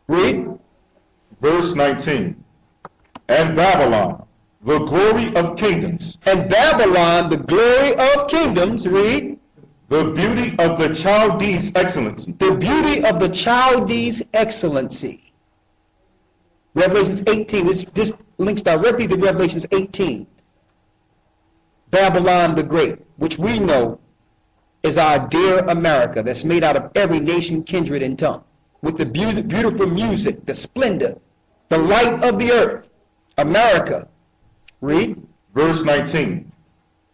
Read. Verse 19. And Babylon, the glory of kingdoms. And Babylon, the glory of kingdoms. Read. The beauty of the Chaldees' excellency. The beauty of the Chaldees' excellency. Revelations 18. This links directly to Revelations 18. Babylon the Great, which we know is our dear America, that's made out of every nation, kindred, and tongue, with the beautiful music, the splendor, the light of the earth. America. Read. Verse 19.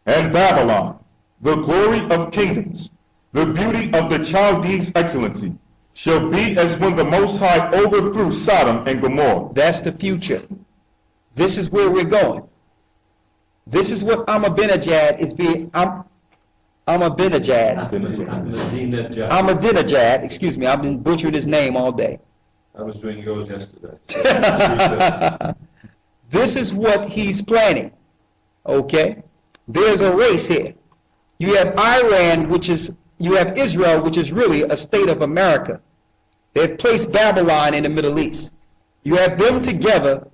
And Babylon, the glory of kingdoms, the beauty of the Chaldees' excellency, shall be as when the Most High overthrew Sodom and Gomorrah. That's the future. This is where we're going. This is what Ahmadinejad is being. Ahmadinejad, excuse me, I've been butchering his name all day. I was doing yours yesterday. This is what he's planning. Okay? There's a race here. You have Iran, you have Israel, which is really a state of America. They've placed Babylon in the Middle East. You have them together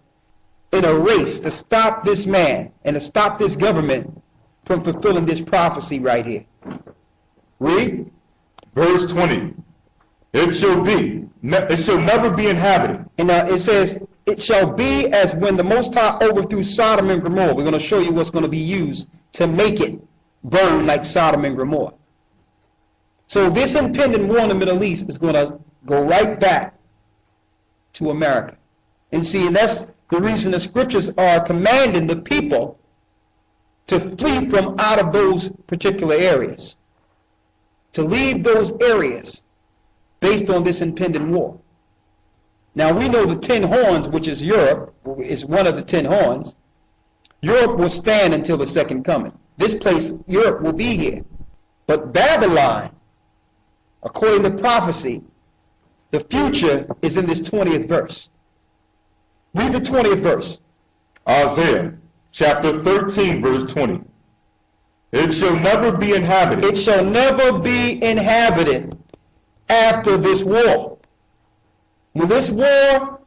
in a race to stop this man and to stop this government from fulfilling this prophecy right here. Read. Verse 20. It shall never be inhabited. And it says, it shall be as when the Most High overthrew Sodom and Gomorrah. We're going to show you what's going to be used to make it burn like Sodom and Gomorrah. So this impending war in the Middle East is going to go right back to America. And see, and that's the reason the scriptures are commanding the people to flee from out of those particular areas, to leave those areas based on this impending war. Now we know the 10 horns, which is Europe, is one of the 10 horns. Europe will stand until the second coming. This place, Europe, will be here. But Babylon, according to prophecy, the future is in this 20th verse. Read the 20th verse. Isaiah chapter 13, verse 20. It shall never be inhabited. It shall never be inhabited after this war. When this war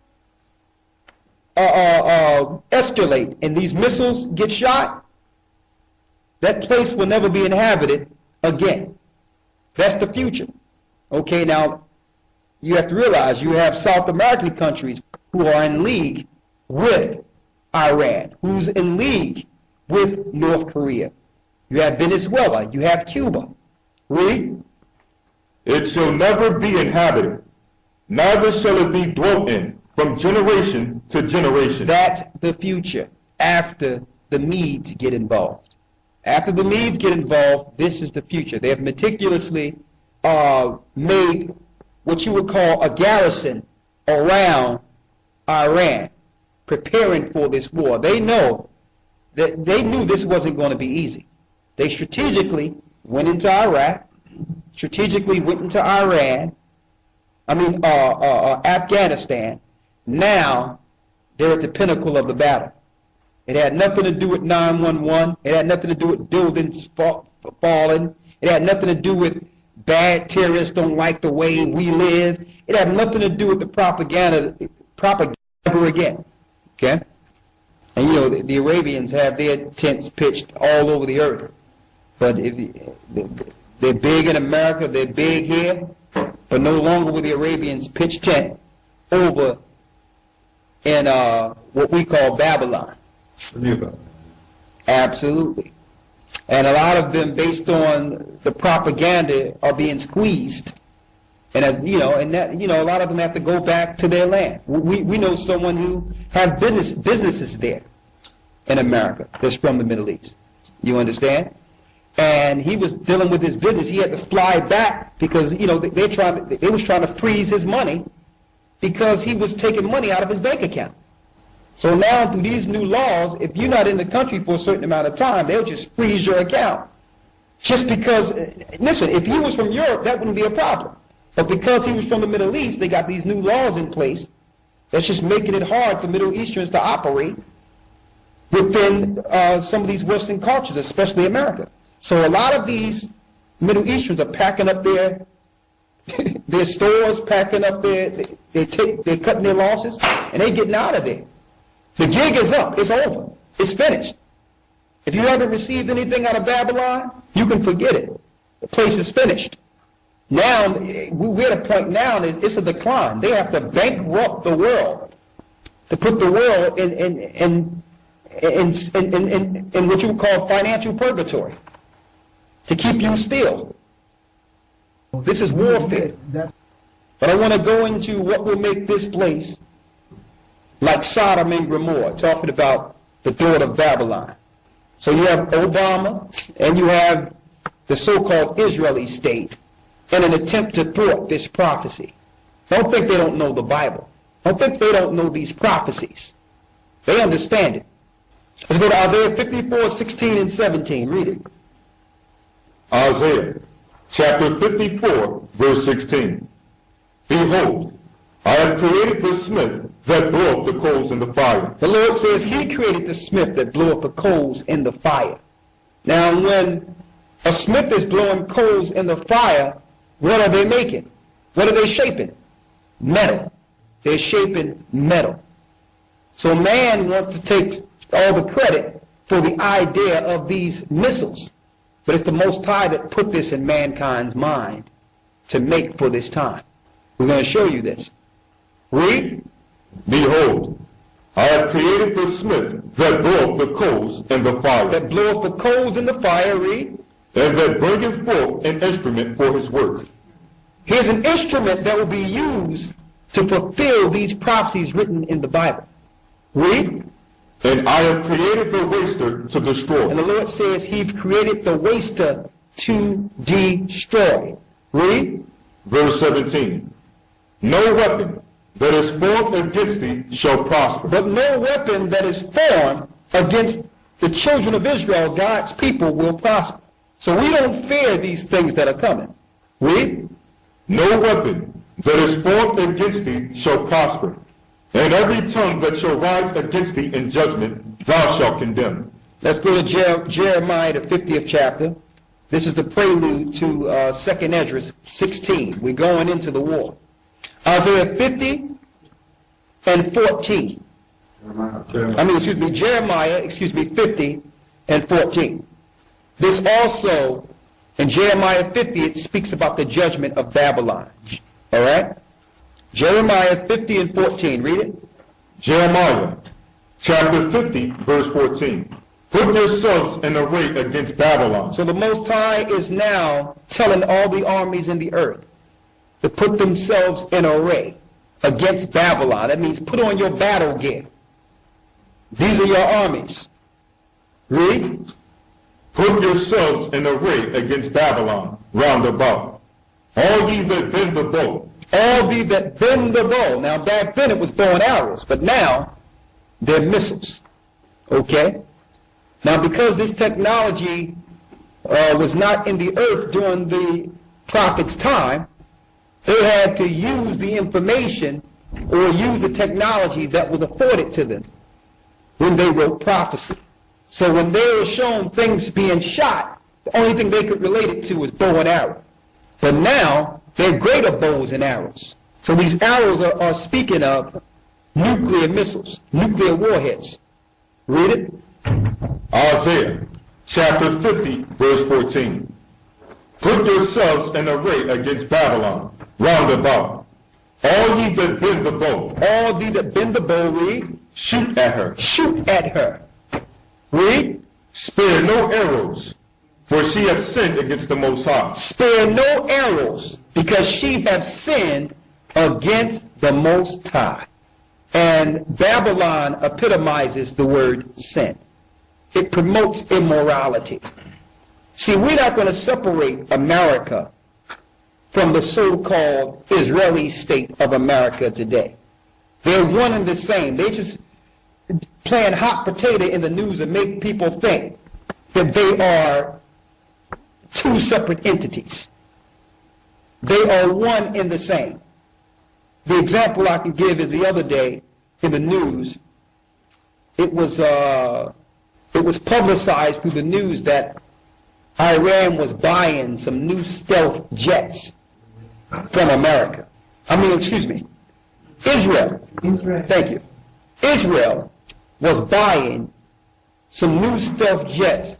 escalate and these missiles get shot, that place will never be inhabited again. That's the future. Okay, now you have to realize you have South American countries who are in league with Iran, who's in league with North Korea. You have Venezuela, you have Cuba. Read. It shall never be inhabited, neither shall it be dwelt in from generation to generation. That's the future after the Medes get involved. After the Medes get involved, this is the future. They have meticulously made what you would call a garrison around Iran, preparing for this war. They know that they knew this wasn't going to be easy. They strategically went into Iraq, strategically went into Afghanistan. Now they're at the pinnacle of the battle. It had nothing to do with 9/11. It had nothing to do with buildings falling. It had nothing to do with bad terrorists don't like the way we live. It had nothing to do with the propaganda again. Okay? And you know, the Arabians have their tents pitched all over the earth. But they're big in America, they're big here, but no longer will the Arabians pitch tent over in what we call Babylon. Absolutely. And a lot of them, based on the propaganda, are being squeezed. And as you know, a lot of them have to go back to their land. We know someone who have businesses there in America that's from the Middle East. You understand? And he was dealing with his business. He had to fly back because they was trying to freeze his money because he was taking money out of his bank account. So now through these new laws, if you're not in the country for a certain amount of time, they'll just freeze your account. Just because, listen, if he was from Europe, that wouldn't be a problem. But because he was from the Middle East, they got these new laws in place that's just making it hard for Middle Easterns to operate within some of these Western cultures, especially America. So a lot of these Middle Easterns are packing up their stores, packing up they're cutting their losses, and they getting out of there. The gig is up. It's over. It's finished. If you haven't received anything out of Babylon, you can forget it. The place is finished. Now, we're at a point now, it's a decline. They have to bankrupt the world to put the world in what you would call financial purgatory, to keep you still. This is warfare. But I want to go into what will make this place like Sodom and Gomorrah, talking about the daughter of Babylon. So you have Obama, and you have the so-called Israeli state in an attempt to thwart this prophecy. Don't think they don't know the Bible. Don't think they don't know these prophecies. They understand it. Let's go to Isaiah 54, 16 and 17. Read it. Isaiah chapter 54, verse 16. Behold, I have created the smith that bloweth the coals in the fire. The Lord says he created the smith that bloweth the coals in the fire. Now, when a smith is blowing coals in the fire, what are they making? What are they shaping? Metal. They're shaping metal. So man wants to take all the credit for the idea of these missiles. But it's the Most High that put this in mankind's mind to make for this time. We're going to show you this. Read. Behold, I have created the smith that bloweth the coals in the fire. That bloweth the coals in the fire. Read. And that bringeth forth an instrument for his work. Here's an instrument that will be used to fulfill these prophecies written in the Bible. Read. And I have created the waster to destroy. And the Lord says he created the waster to destroy. Read. Verse 17. No weapon that is formed against thee shall prosper. But no weapon that is formed against the children of Israel, God's people, will prosper. So we don't fear these things that are coming. Read. No weapon that is formed against thee shall prosper. And every tongue that shall rise against thee in judgment thou shalt condemn. Let's go to Jeremiah, the 50th chapter. This is the prelude to 2nd Esdras 16. We're going into the war. Isaiah 50 and 14. Jeremiah 50 and 14. This also, in Jeremiah 50, it speaks about the judgment of Babylon. All right? Jeremiah 50 and 14. Read it. Jeremiah chapter 50, verse 14. Put yourselves in array against Babylon. So the Most High is now telling all the armies in the earth to put themselves in array against Babylon. That means put on your battle gear. These are your armies. Read. Put yourselves in array against Babylon round about. All ye that bend the bow. All thee that bend the bow. Now back then it was bow and arrows, but now they're missiles. Okay? Now because this technology was not in the earth during the prophet's time, they had to use the information or use the technology that was afforded to them when they wrote prophecy. So when they were shown things being shot, the only thing they could relate it to was bow and arrow. But now, they're greater bows and arrows. So these arrows are speaking of nuclear missiles, nuclear warheads. Read it. Isaiah chapter 50, verse 14. Put yourselves in array against Babylon round about. All ye that bend the bow. All thee that bend the bow, read. Shoot at her. Shoot at her. Read. Spare no arrows, for she hath sinned against the Most High. Spare no arrows, because she hath sinned against the Most High. And Babylon epitomizes the word sin. It promotes immorality. See, we're not going to separate America from the so-called Israeli state of America today. They're one and the same. They just playing hot potato in the news and make people think that they are two separate entities. They are one and the same. The example I can give is the other day in the news, it was publicized through the news that Iran was buying some new stealth jets from America. Israel. Thank you. Israel was buying some new stealth jets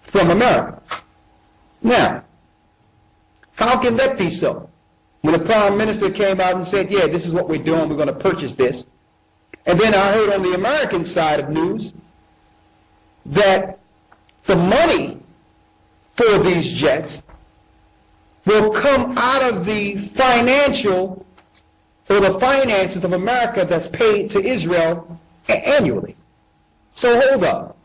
from America. Now, how can that be so? When the Prime Minister came out and said, yeah, this is what we're doing, we're going to purchase this. And then I heard on the American side of news that the money for these jets will come out of the financial or the finances of America that's paid to Israel annually. So hold up.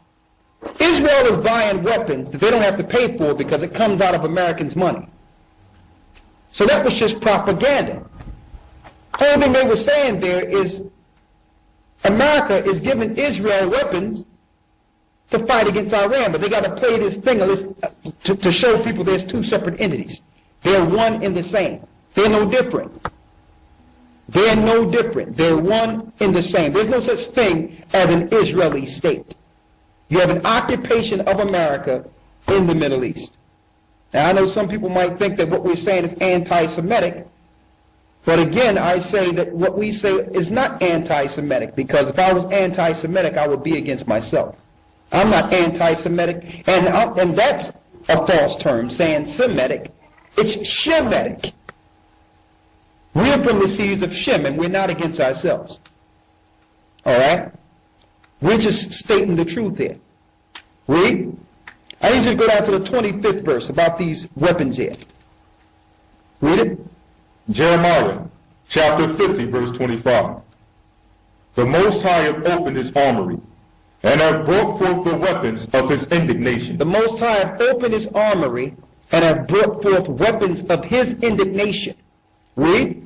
Israel is buying weapons that they don't have to pay for because it comes out of Americans' money. So that was just propaganda. Whole thing they were saying there is America is giving Israel weapons to fight against Iran, but they got to play this thing to show people there's two separate entities. They're one and the same. They're no different. They're no different. They're one and the same. There's no such thing as an Israeli state. You have an occupation of America in the Middle East. Now, I know some people might think that what we're saying is anti-Semitic, but again, I say that what we say is not anti-Semitic, because if I was anti-Semitic, I would be against myself. I'm not anti-Semitic, and that's a false term, saying Semitic. It's Shemitic. We're from the seeds of Shem, and we're not against ourselves. All right? We're just stating the truth here. Read. I need you to go down to the 25th verse about these weapons here. Read it. Jeremiah chapter 50, verse 25. The Most High hath opened his armory, and hath brought forth the weapons of his indignation. The Most High hath opened his armory, and hath brought forth weapons of his indignation. Read.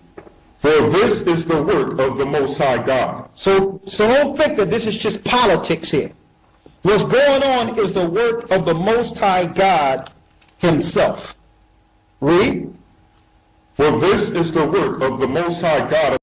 For this is the work of the Most High God. So don't think that this is just politics here. What's going on is the work of the Most High God himself. Read. For this is the work of the Most High God